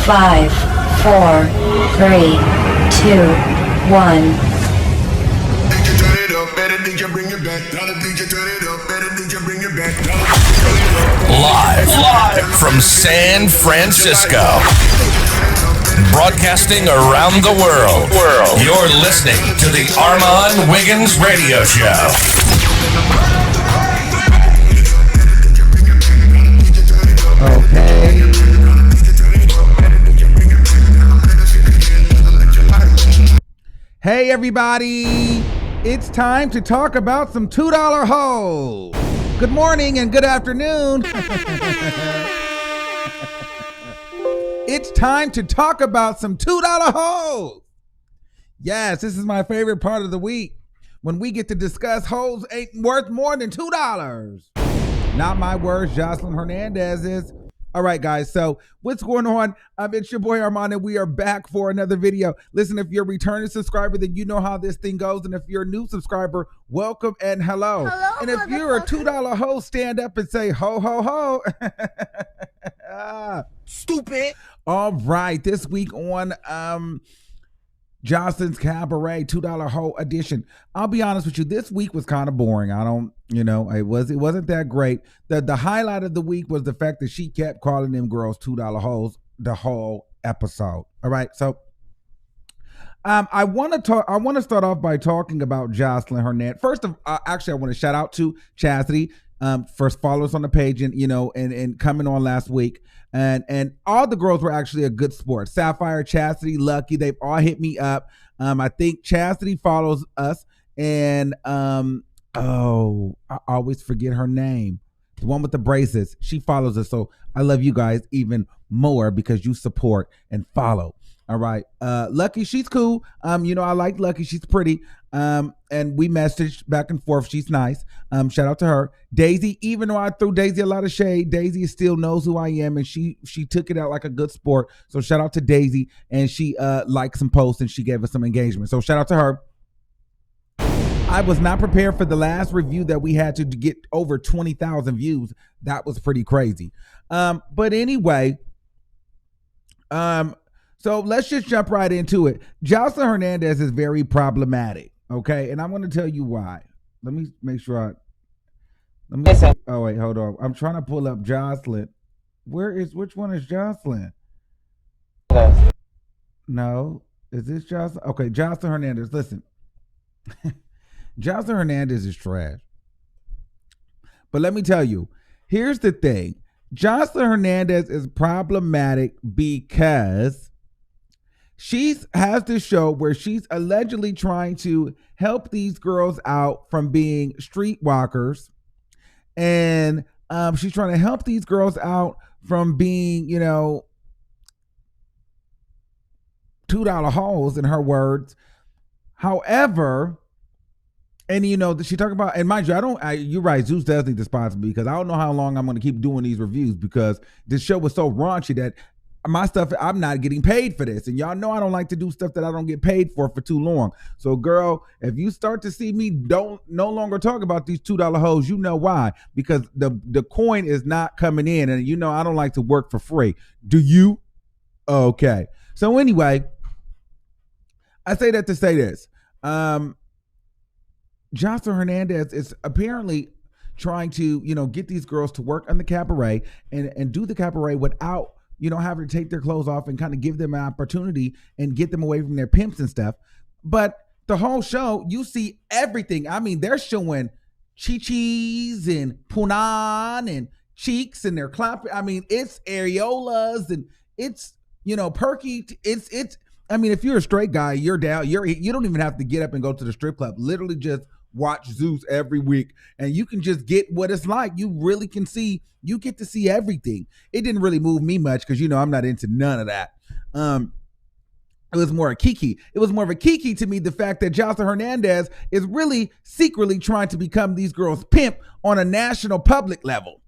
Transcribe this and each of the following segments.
5, 4, 3, 2, 1. Live from San Francisco, broadcasting around the world. You're listening to the Armon Wiggins Radio Show. Okay. Hey everybody, it's time to talk about some $2 hoes. Good morning and good afternoon. It's time to talk about some $2 hoes. Yes, this is my favorite part of the week, when we get to discuss hoes ain't worth more than $2. Not my words, Joseline Hernandez's. All right, guys, so what's going on? It's your boy Armon, and we are back for another video. Listen, if you're a returning subscriber, then you know how this thing goes. And if you're a new subscriber, welcome and hello. And if you're a $2 hoe, stand up and say ho, ho, ho. Stupid. All right, this week on Joseline's Cabaret $2 hoe edition. I'll be honest with you, this week was kind of boring. It wasn't that great. The highlight of the week was the fact that she kept calling them girls $2 hoes the whole episode. All right, so I want to start off by talking about Joseline Hernandez. First of actually, I want to shout out to Chastity, first followers on the page, and coming on last week. And all the girls were actually a good sport. Sapphire, Chastity, Lucky, they've all hit me up. I think Chastity follows us, and I always forget her name. The one with the braces. She follows us. So I love you guys even more because you support and follow. All right. Lucky, she's cool. I like Lucky. She's pretty. And we messaged back and forth. She's nice. Shout out to her. Daisy, even though I threw Daisy a lot of shade, Daisy still knows who I am, and she took it out like a good sport. So shout out to Daisy, and she liked some posts and she gave us some engagement. So shout out to her. I was not prepared for the last review that we had to get over 20,000 views. That was pretty crazy. But anyway, so let's just jump right into it. Joseline Hernandez is very problematic, okay? And I'm going to tell you why. Let me make sure oh, wait, hold on. I'm trying to pull up Joseline. Which one is Joseline? No. Is this Joseline? Okay, Joseline Hernandez. Listen. Joseline Hernandez is trash. But let me tell you, here's the thing. Joseline Hernandez is problematic because she has this show where she's allegedly trying to help these girls out from being streetwalkers. And she's trying to help these girls out from being, $2 hoes, in her words. However, and she talked about, and mind you, you're right, Zeus does need to sponsor me because I don't know how long I'm going to keep doing these reviews because this show was so raunchy that my stuff, I'm not getting paid for this. And y'all know I don't like to do stuff that I don't get paid for too long. So girl, if you start to see me no longer talk about these $2 hoes, you know why. Because the coin is not coming in, and I don't like to work for free. Do you? Okay. So anyway, I say that to say this. Joseline Hernandez is apparently trying to, get these girls to work on the cabaret and do the cabaret without, having to take their clothes off and kind of give them an opportunity and get them away from their pimps and stuff. But the whole show, you see everything. I mean, they're showing chichis and punan and cheeks, and they're clapping. I mean, it's areolas and it's, perky. It's. I mean, if you're a straight guy, you're down. You don't even have to get up and go to the strip club. Literally just watch Zeus every week, and you can just get what it's like. You really can see. You get to see everything. It didn't really move me much because I'm not into none of that. It was more a kiki. It was more of a kiki to me, the fact that Joseline Hernandez is really secretly trying to become these girls' pimp on a national public level.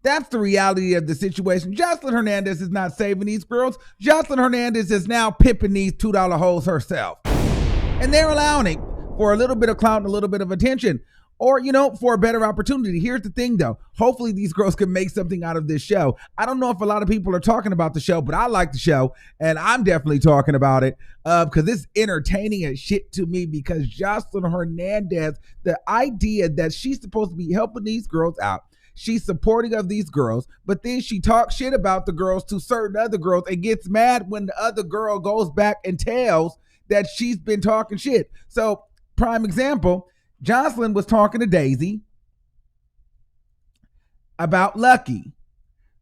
That's the reality of the situation. Joseline Hernandez is not saving these girls. Joseline Hernandez is now pimping these $2 hoes herself. And they're allowing it for a little bit of clout and a little bit of attention. or, for a better opportunity. Here's the thing, though. Hopefully these girls can make something out of this show. I don't know if a lot of people are talking about the show, but I like the show, and I'm definitely talking about it because it's entertaining as shit to me, because Joseline Hernandez, the idea that she's supposed to be helping these girls out, she's supporting of these girls, but then she talks shit about the girls to certain other girls and gets mad when the other girl goes back and tells that she's been talking shit. So, prime example, Joseline was talking to Daisy about Lucky.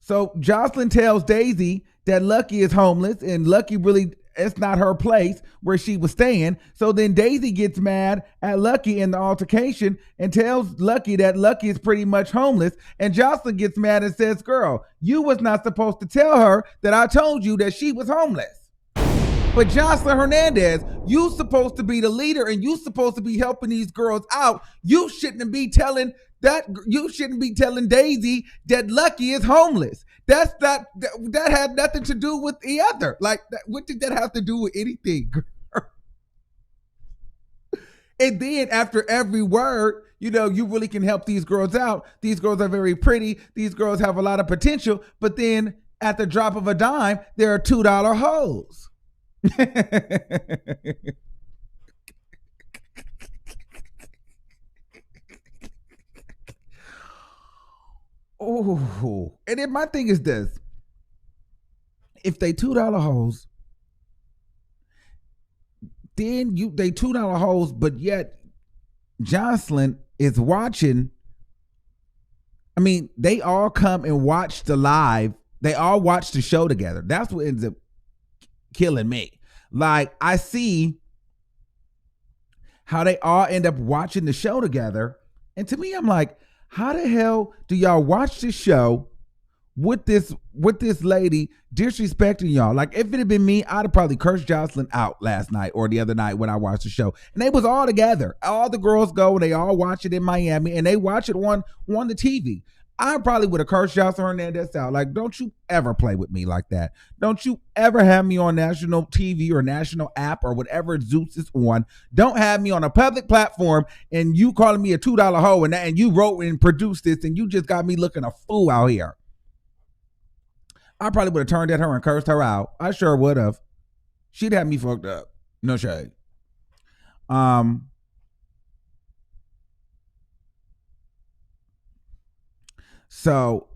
So Joseline tells Daisy that Lucky is homeless and Lucky really, it's not her place where she was staying. So then Daisy gets mad at Lucky in the altercation and tells Lucky that Lucky is pretty much homeless. And Joseline gets mad and says, girl, you was not supposed to tell her that I told you that she was homeless. But Joseline Hernandez, you supposed to be the leader and you supposed to be helping these girls out. You shouldn't be telling Daisy that Lucky is homeless. That had nothing to do with the other. Like, what did that have to do with anything? And then after every word, you really can help these girls out. These girls are very pretty. These girls have a lot of potential. But then at the drop of a dime, there are $2 hoes. Oh, and then my thing is this: if they $2 hoes, then they $2 hoes, but yet Joseline is watching. I mean, they all come and watch the live. They all watch the show together. That's what ends up killing me. Like, I see how they all end up watching the show together, and to me, I'm like, how the hell do y'all watch this show with this lady disrespecting y'all? Like, if it had been me, I'd have probably cursed Joseline out last night or the other night when I watched the show. And they was all together. All the girls go, they all watch it in Miami, and they watch it on the TV. I probably would have cursed Joseline Hernandez out. Like, don't you ever play with me like that. Don't you ever have me on national TV or national app or whatever Zeus is on. Don't have me on a public platform and you calling me a $2 hoe and you wrote and produced this and you just got me looking a fool out here. I probably would have turned at her and cursed her out. I sure would have. She'd have me fucked up. No shade. So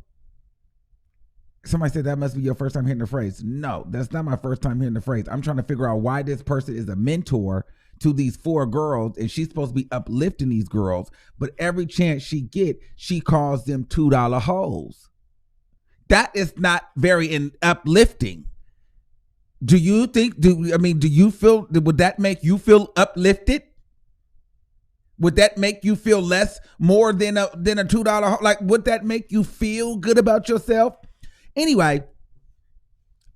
somebody said that must be your first time hearing the phrase. No, that's not my first time hearing the phrase. I'm trying to figure out why this person is a mentor to these 4 girls and she's supposed to be uplifting these girls, but every chance she get, she calls them $2 hoes. That is not very uplifting. Do you feel, would that make you feel uplifted? Would that make you feel more than a $2? Like, would that make you feel good about yourself? Anyway,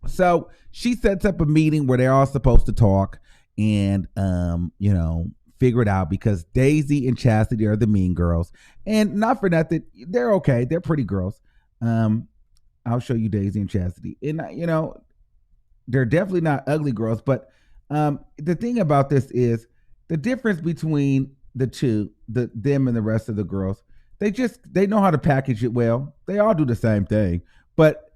so she sets up a meeting where they're all supposed to talk and, figure it out, because Daisy and Chastity are the mean girls. And not for nothing, they're okay. They're pretty girls. I'll show you Daisy and Chastity. And, they're definitely not ugly girls. But the thing about this is the difference between the two, them and the rest of the girls, they know how to package it well. They all do the same thing, but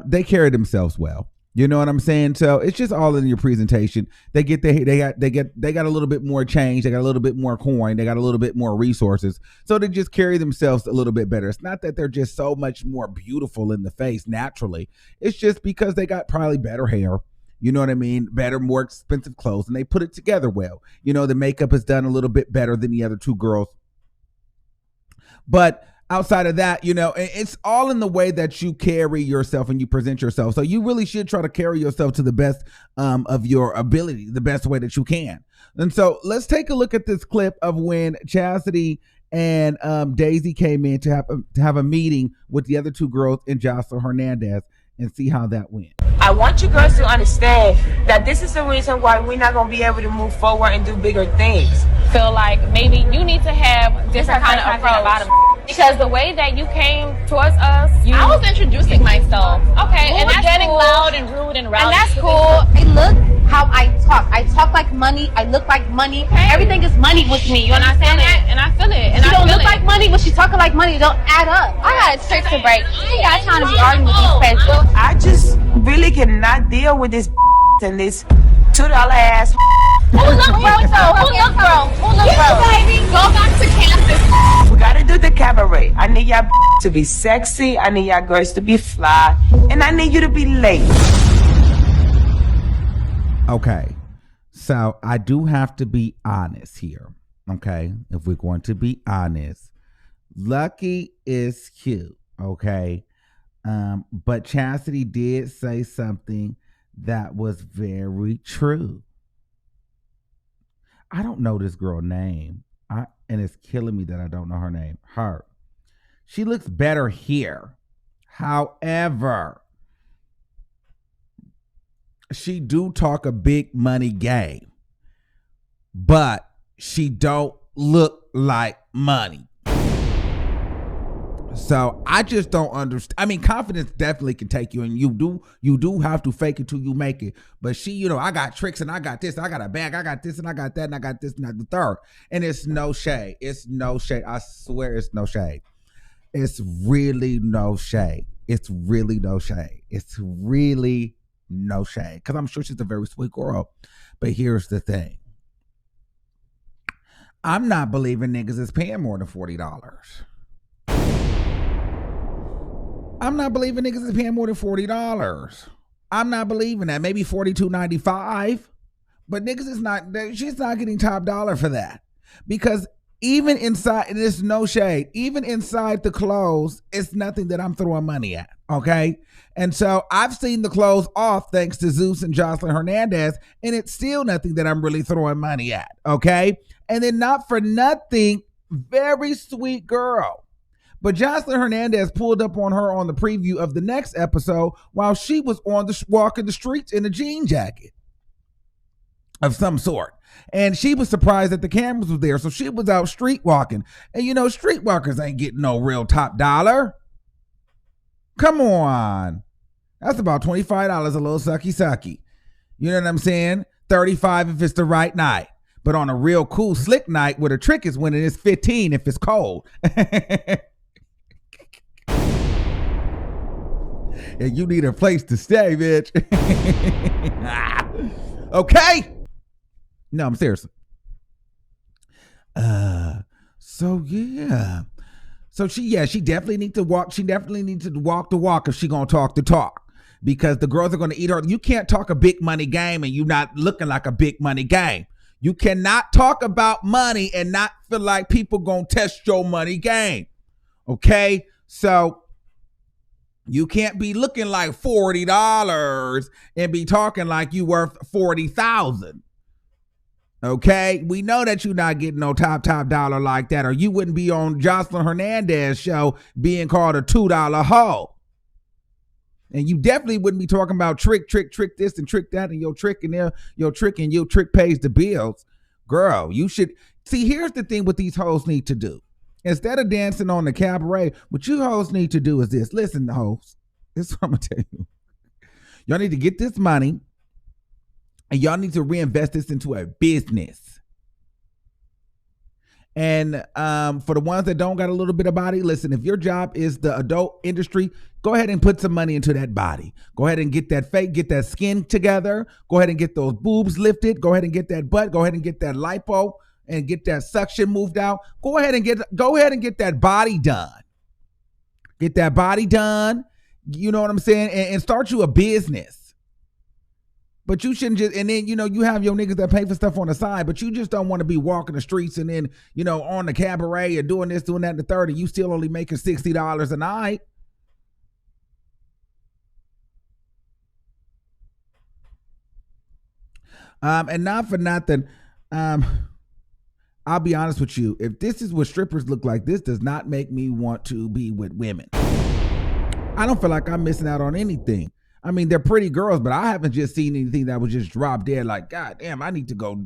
they carry themselves well. You know what I'm saying? So it's just all in your presentation. They got a little bit more change. They got a little bit more coin. They got a little bit more resources. So they just carry themselves a little bit better. It's not that they're just so much more beautiful in the face naturally. It's just because they got probably better hair. You know what I mean? Better, more expensive clothes, and they put it together well. The makeup is done a little bit better than the other 2 girls. But outside of that, it's all in the way that you carry yourself and you present yourself. So you really should try to carry yourself to the best of your ability, the best way that you can. And so let's take a look at this clip of when Chastity and Daisy came in to have a meeting with the other 2 girls and Joseline Hernandez, and see how that went. I want you girls to understand that this is the reason why we're not going to be able to move forward and do bigger things. Feel like maybe you need to have different kind of approach. Because the way that you came towards us, I was introducing myself. Okay, and that's getting cool. Loud and rude and rowdy. And that's cool. They look how I talk. I talk like money. I look like money. Okay. Everything is money with me. You understand that? And I feel it. And She I don't feel look like money, but she talking like money. It don't add up. I got a trick to break. I ain't got time to be arguing with these peasants. I just really cannot deal with this and this $2 ass. Who look broke though? Who look broke? Who look broke? Baby, go back to campus. We gotta do the cabaret. I need y'all to be sexy. I need y'all girls to be fly. And I need you to be late. Okay. So I do have to be honest here. Okay. If we're going to be honest, Lucky is cute. Okay. But Chastity did say something that was very true. I don't know this girl's name. And it's killing me that I don't know her name. Her. She looks better here. However, she do talk a big money game, but she don't look like money. So I just don't understand. I mean, confidence definitely can take you, and you do have to fake it till you make it. But she, I got tricks and I got this, I got a bag, I got this and I got that, and I got this and that, the third. And it's no shade. It's no shade. I swear it's no shade. It's really no shade. It's really no shade. It's really no shade. Because I'm sure she's a very sweet girl. But here's the thing. I'm not believing niggas is paying more than $40. I'm not believing niggas is paying more than $40. I'm not believing that. Maybe $42.95. But niggas is not, she's not getting top dollar for that. Because even inside, and there's no shade, even inside the clothes, it's nothing that I'm throwing money at. Okay. And so I've seen the clothes off thanks to Zeus and Joseline Hernandez, and it's still nothing that I'm really throwing money at. Okay. And then not for nothing, very sweet girl. But Joseline Hernandez pulled up on her on the preview of the next episode while she was on the walking the streets in a jean jacket of some sort. And she was surprised that the cameras were there. So she was out street walking. And streetwalkers ain't getting no real top dollar. Come on. That's about $25 a little sucky. You know what I'm saying? $35 if it's the right night. But on a real cool slick night where the trick is winning, it's $15 if it's cold. And you need a place to stay, bitch. Okay? No, I'm serious. So yeah. So she definitely needs to walk. She definitely needs to walk the walk if she gonna talk the talk. Because the girls are gonna eat her. You can't talk a big money game and you not looking like a big money game. You cannot talk about money and not feel like people gonna test your money game. Okay? So you can't be looking like $40 and be talking like you worth $40,000. Okay, we know that you're not getting no top dollar like that, or you wouldn't be on Joseline Hernandez show being called a $2 hoe. And you definitely wouldn't be talking about trick this and trick that, and your trick pays the bills. Girl, you should see. Here's the thing: what these hoes need to do. Instead of dancing on the cabaret, what you hoes need to do is this. Listen, hoes, this is what I'm going to tell you. Y'all need to get this money and y'all need to reinvest this into a business. And for the ones that don't got a little bit of body, listen, if your job is the adult industry, go ahead and put some money into that body. Go ahead and get that skin together. Go ahead and get those boobs lifted. Go ahead and get that butt. Go ahead and get that lipo and get that suction moved out. Go ahead and get that body done. Get that body done. You know what I'm saying? And start you a business. But you shouldn't just, and then, you have your niggas that pay for stuff on the side, but you just don't want to be walking the streets and then, on the cabaret and doing this, doing that, and the third, and you still only making $60 a night. And not for nothing, I'll be honest with you. If this is what strippers look like, this does not make me want to be with women. I don't feel like I'm missing out on anything. I mean, they're pretty girls, but I haven't just seen anything that was just drop dead like, God damn, I need to go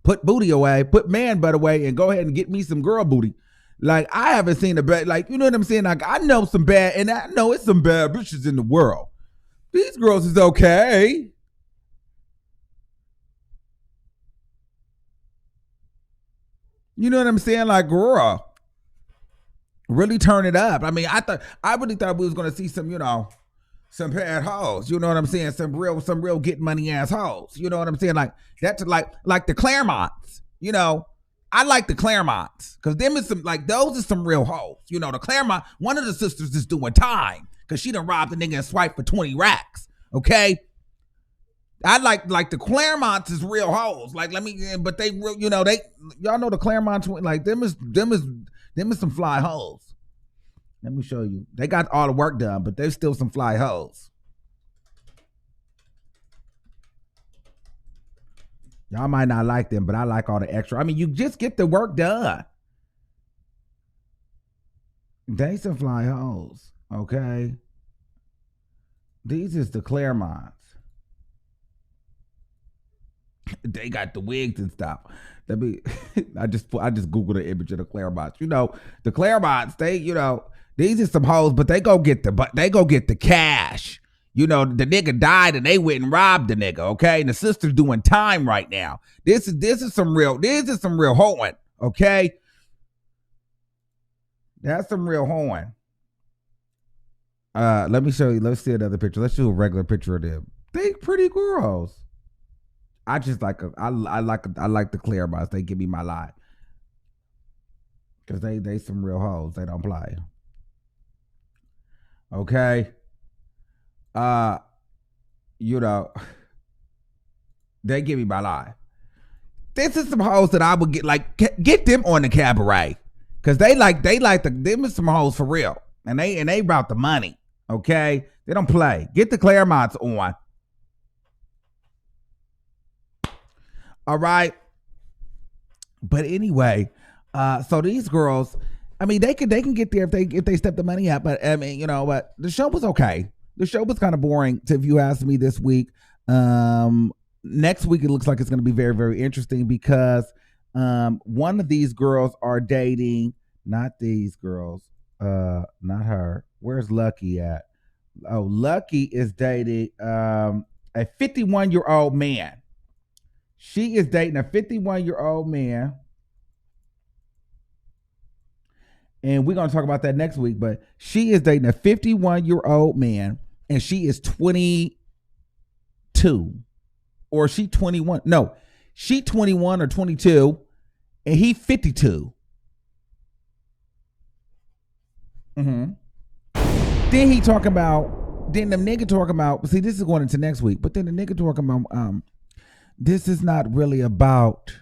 put booty away, put man butt away, and go ahead and get me some girl booty. Like, I haven't seen a bad, like, you know what I'm saying? Like, I know some bad, and I know it's some bad bitches in the world. These girls is okay. You know what I'm saying? Like, girl, really turn it up. I mean, I really thought we was gonna see some, some bad hoes. You know what I'm saying? Some real get money ass hoes. You know what I'm saying? Like that's like the Claremonts. I like the Claremonts because them is some those are some real hoes. The Claremont, one of the sisters is doing time because she done robbed a nigga and swiped for 20 racks. Okay. I like the Claremonts is real hoes. But they real, y'all know the Claremonts, them is some fly hoes. Let me show you. They got all the work done, but they're still some fly hoes. Y'all might not like them, but I like all the extra. I mean, you just get the work done. They some fly hoes, okay? These is the Claremonts. They got the wigs and stuff. I just Googled the image of the Claremonts. The Claremonts, these are some hoes, but they go get the cash. The nigga died and they went and robbed the nigga, okay? And the sister's doing time right now. This is some real hoeing, okay? That's some real hoeing. Let me show you. Let's see another picture. Let's do a regular picture of them. They pretty girls. I just like the Claremonts. They give me my life. Cause they some real hoes. They don't play. Okay. They give me my life. This is some hoes that I would get them on the Cabaret. Cause them is some hoes for real. And they about the money. Okay. They don't play. Get the Claremonts on. All right. But anyway, so these girls, I mean, they can get there if they step the money up. But I mean, but the show was okay. The show was kind of boring, if you ask me, this week. Next week, it looks like it's going to be very, very interesting because one of these girls are dating, not these girls, not her. Where's Lucky at? Oh, Lucky is dating a 51-year-old man. She is dating a 51-year-old man. And we're going to talk about that next week. But she is dating a 51-year-old man. And she is 22. Or she 21. No, she 21 or 22. And he 52. Then he talking about, then the nigga talking about, see, this is going into next week. But then the nigga talking about, this is not really about,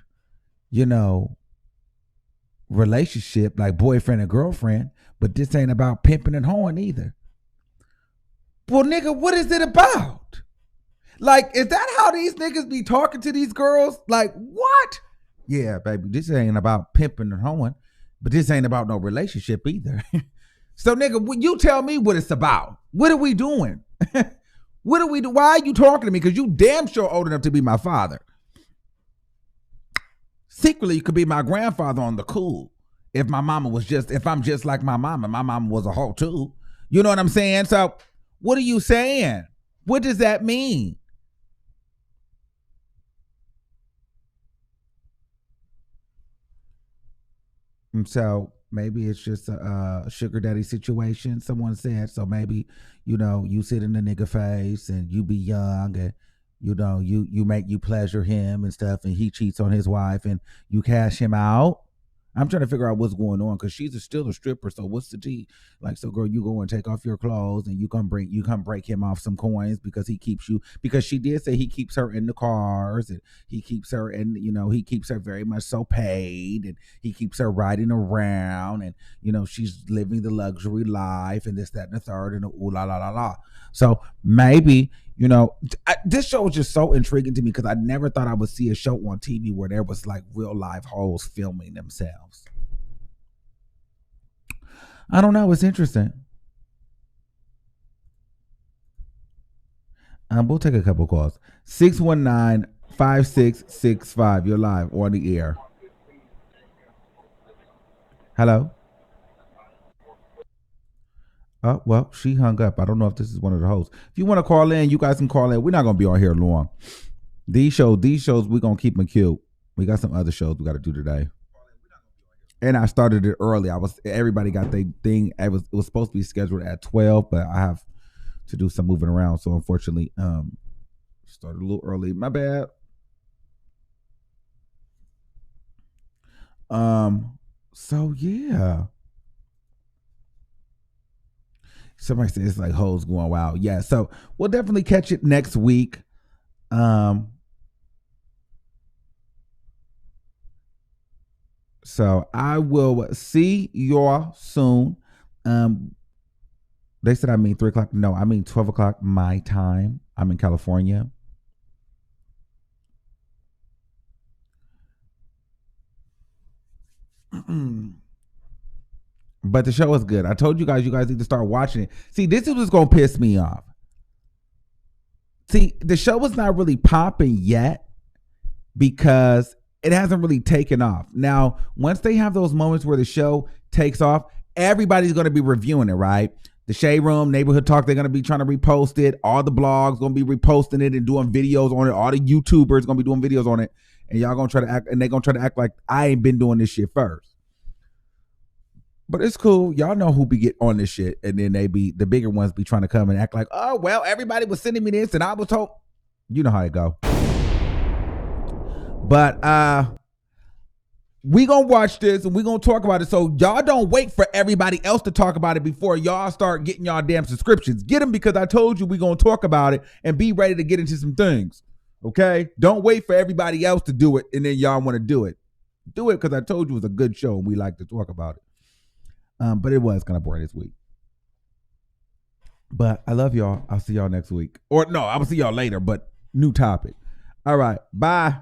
relationship like boyfriend and girlfriend, but this ain't about pimping and hoeing either. Well, nigga, what is it about? Like, is that how these niggas be talking to these girls? Like, what? Yeah, baby, this ain't about pimping and hoeing, but this ain't about no relationship either. So, nigga, you tell me what it's about. What are we doing? What do we do? Why are you talking to me? Because you damn sure old enough to be my father. Secretly, you could be my grandfather on the cool. If I'm just like my mama was a hoe too. You know what I'm saying? So what are you saying? What does that mean? And so maybe it's just a sugar daddy situation, someone said. So maybe, you sit in the nigga face and you be young and, you pleasure him and stuff, and he cheats on his wife and you cash him out. I'm trying to figure out what's going on because she's still a stripper. So what's the tea? Like, so girl, you go and take off your clothes and you come break him off some coins because because she did say he keeps her in the cars and he keeps her and he keeps her very much so paid and he keeps her riding around and she's living the luxury life and this, that, and the third and ooh la la la la. So maybe this show is just so intriguing to me because I never thought I would see a show on TV where there was like real live hoes filming themselves. I don't know. It's interesting. We'll take a couple calls. 619-5665. You're live on the air. Hello? Oh, well, she hung up. I don't know if this is one of the hosts. If you want to call in, you guys can call in. We're not going to be on here long. These shows, we're going to keep them cute. We got some other shows we got to do today. And I started it early. Everybody got their thing. It was supposed to be scheduled at 12, but I have to do some moving around. So unfortunately, started a little early. My bad. So yeah. Somebody said it's like hoes going wild. Yeah. So we'll definitely catch it next week. So I will see y'all soon. They said I mean 3 o'clock. No, I mean 12 o'clock my time. I'm in California. But the show is good. I told you guys need to start watching it. See, this is what's gonna piss me off. See, the show is not really popping yet because it hasn't really taken off. Now, once they have those moments where the show takes off, everybody's going to be reviewing it, right? The Shade Room, Neighborhood Talk, they're going to be trying to repost it. All the blogs going to be reposting it and doing videos on it. All the YouTubers going to be doing videos on it. And y'all going to try to act, and they're going to try to act like I ain't been doing this shit first. But it's cool. Y'all know who be get on this shit. And then the bigger ones be trying to come and act like, oh, well, everybody was sending me this and I was told. You know how it go. But we gonna watch this and we gonna talk about it. So y'all don't wait for everybody else to talk about it before y'all start getting y'all damn subscriptions. Get them because I told you we gonna talk about it and be ready to get into some things. Okay? Don't wait for everybody else to do it and then y'all want to do it. Do it because I told you it was a good show and we like to talk about it. But it was kind of boring this week. But I love y'all. I'll see y'all next week. Or no, I will see y'all later, but new topic. All right. Bye.